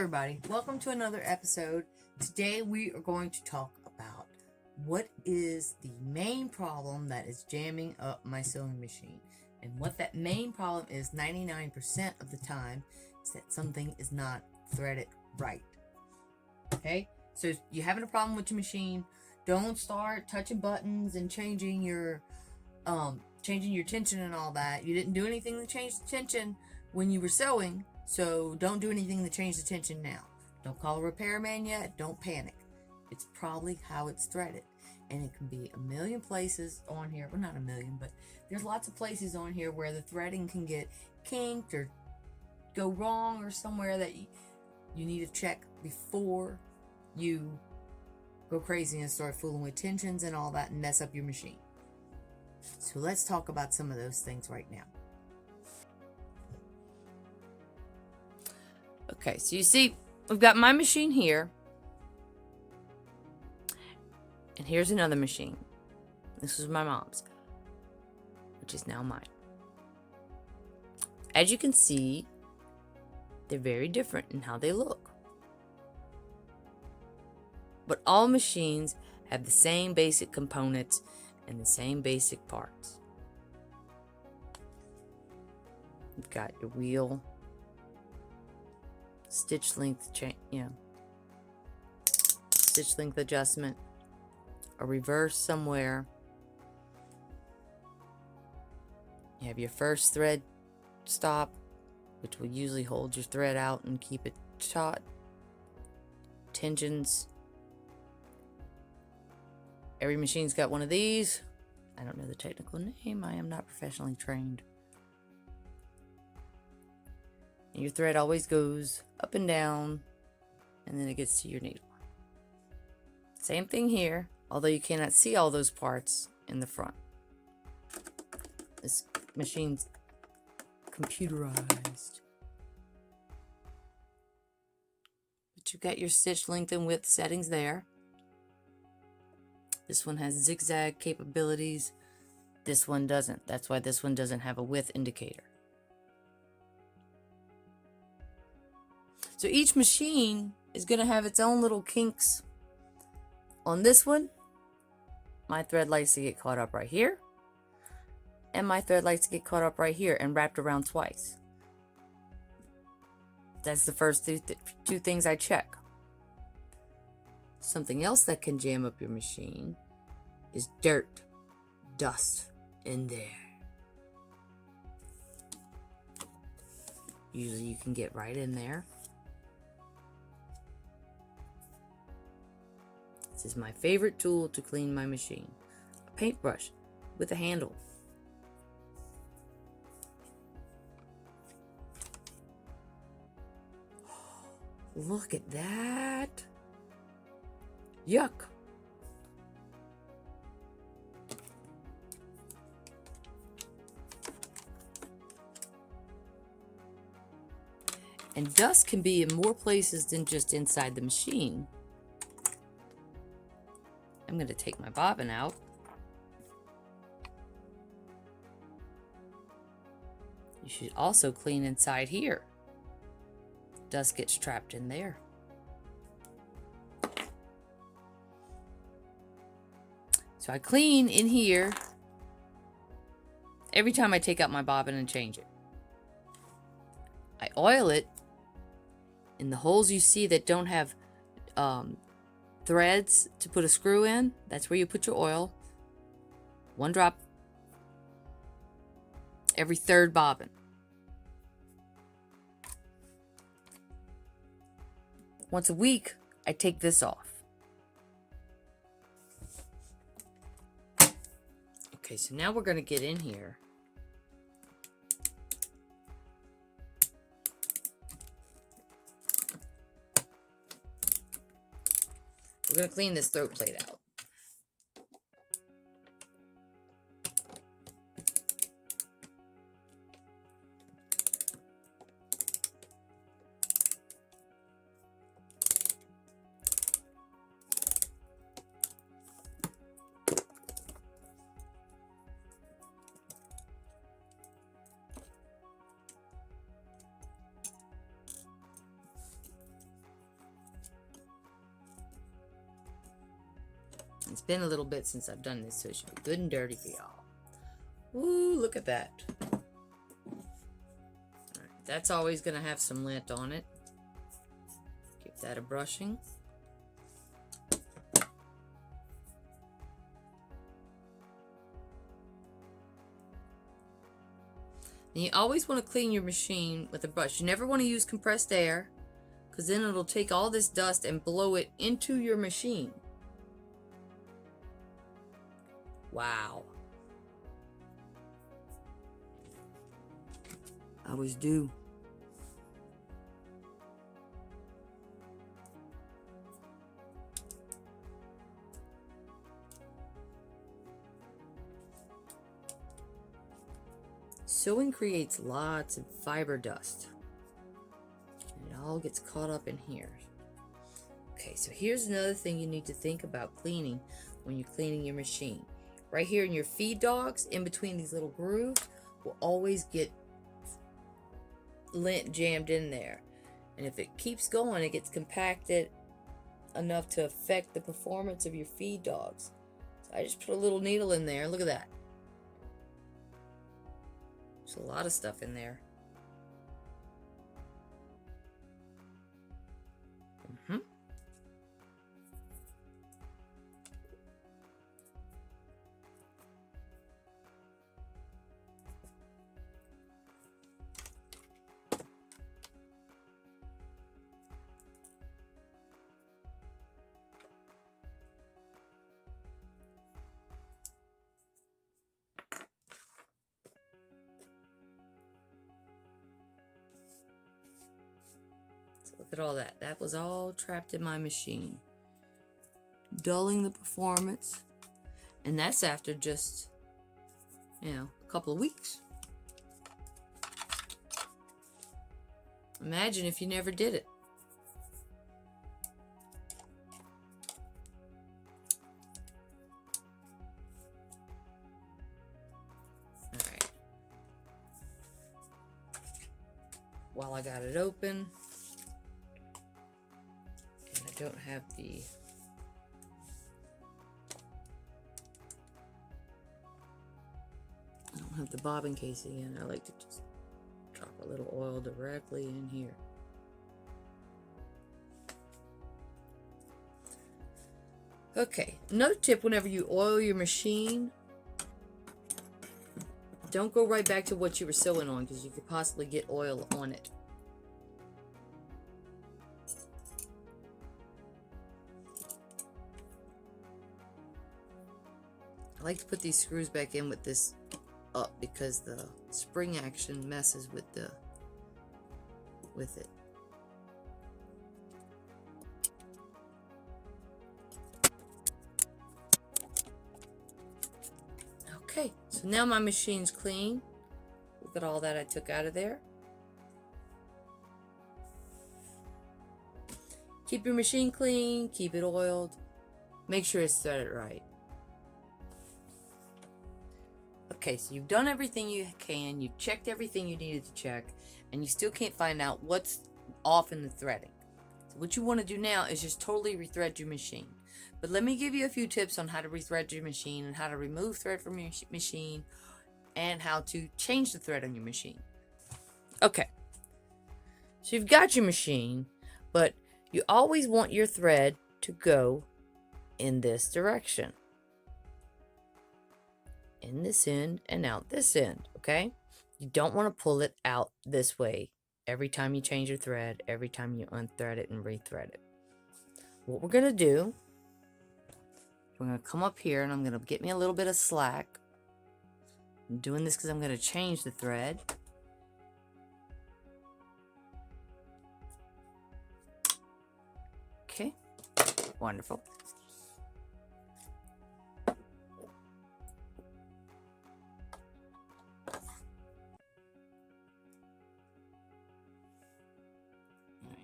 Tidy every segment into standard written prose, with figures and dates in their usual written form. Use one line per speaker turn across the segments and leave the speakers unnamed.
everybody, welcome to another episode. Today we are going to talk about what is the main problem that is jamming up my sewing machine. And what that main problem is 99% of the time is that something is not threaded right. Okay, so you're having a problem with your machine, don't start touching buttons and changing your tension and all that. You didn't do anything to change the tension when you were sewing, so don't do anything to change the tension now. Don't call a repairman yet. Don't panic. It's probably how it's threaded, and it can be a million places on here. Well, not a million, but there's lots of places on here where the threading can get kinked or go wrong, or somewhere that you need to check before you go crazy and start fooling with tensions and all that and mess up your machine. So let's talk about some of those things right now. Okay, so you see, we've got my machine here. And here's another machine. This was my mom's, which is now mine. As you can see, they're very different in how they look. But all machines have the same basic components and the same basic parts. You've got your wheel, stitch length stitch length adjustment, a reverse somewhere. You have your first thread stop, which will usually hold your thread out and keep it taut. Tensions. Every machine's got one of these. I don't know the technical name. I am not professionally trained. And your thread always goes up and down, and then it gets to your needle. Same thing here, although you cannot see all those parts in the front. This machine's computerized. But you've got your stitch length and width settings there. This one has zigzag capabilities. This one doesn't. That's why this one doesn't have a width indicator. So each machine is going to have its own little kinks. On this one, my thread likes to get caught up right here. And my thread likes to get caught up right here and wrapped around twice. That's the first two things I check. Something else that can jam up your machine is dirt, dust in there. Usually you can get right in there. This is my favorite tool to clean my machine. A paintbrush with a handle. Look at that. Yuck. And dust can be in more places than just inside the machine. I'm going to take my bobbin out. You should also clean inside here. Dust gets trapped in there. So I clean in here every time I take out my bobbin and change it. I oil it in the holes you see that don't have threads to put a screw in. That's where you put your oil. 1 drop every 3rd bobbin. Once a week, I take this off. Okay, so now we're going to get in here. We're going to clean this throat plate out. It's been a little bit since I've done this, so it should be good and dirty for y'all. Ooh, look at that. Alright, that's always going to have some lint on it. Give that a brushing. And you always want to clean your machine with a brush. You never want to use compressed air, because then it'll take all this dust and blow it into your machine. Wow. I always do. Sewing creates lots of fiber dust. And it all gets caught up in here. Okay, so here's another thing you need to think about cleaning when you're cleaning your machine. Right here in your feed dogs, in between these little grooves, will always get lint jammed in there. And if it keeps going, it gets compacted enough to affect the performance of your feed dogs. So I just put a little needle in there. Look at that. There's a lot of stuff in there. Look at all that. That was all trapped in my machine. Dulling the performance. And that's after just, a couple of weeks. Imagine if you never did it. Alright. While I got it open, don't have the bobbin casing in. I like to just drop a little oil directly in here. Okay, another tip: whenever you oil your machine, don't go right back to what you were sewing on, because you could possibly get oil on it. I like to put these screws back in with this up, because the spring action messes with it. Okay, so now my machine's clean. Look at all that I took out of there. Keep your machine clean, keep it oiled, make sure it's threaded right. Okay, so you've done everything you can, you've checked everything you needed to check, and you still can't find out what's off in the threading. So what you want to do now is just totally rethread your machine. But let me give you a few tips on how to rethread your machine, and how to remove thread from your machine, and how to change the thread on your machine. Okay, so you've got your machine, but you always want your thread to go in this direction. In this end and out this end, okay? You don't want to pull it out this way every time you change your thread, every time you unthread it and rethread it. What we're going to do, we're going to come up here, and I'm going to get me a little bit of slack. I'm doing this because I'm going to change the thread. Okay, wonderful.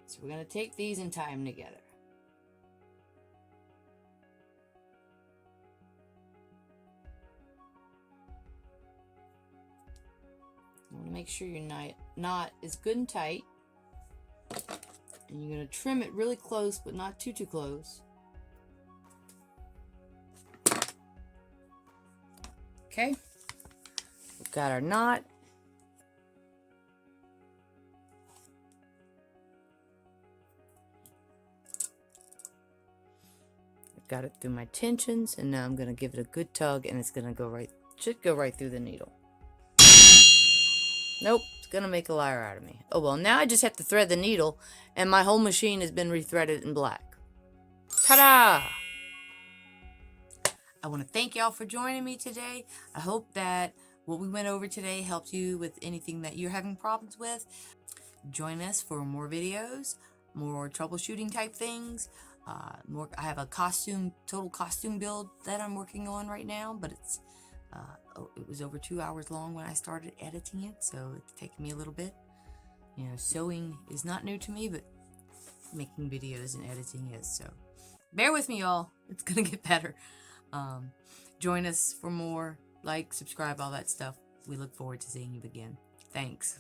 So we're going to take these and tie them together. You want to make sure your knot is good and tight. And you're going to trim it really close, but not too close. Okay, we've got our knot. I've got it through my tensions, and now I'm going to give it a good tug, and it's going to go right, should go right through the needle. Nope, it's going to make a liar out of me. Oh well, now I just have to thread the needle, and my whole machine has been rethreaded in black. Ta-da! I want to thank y'all for joining me today. I hope that what we went over today helped you with anything that you're having problems with. Join us for more videos, more troubleshooting type things. I have a total costume build that I'm working on right now, but it was over 2 hours long when I started editing it, so it's taken me a little bit. You know, sewing is not new to me, but making videos and editing is, so bear with me, y'all. It's gonna get better. Join us for more. Like, subscribe, all that stuff. We look forward to seeing you again. Thanks.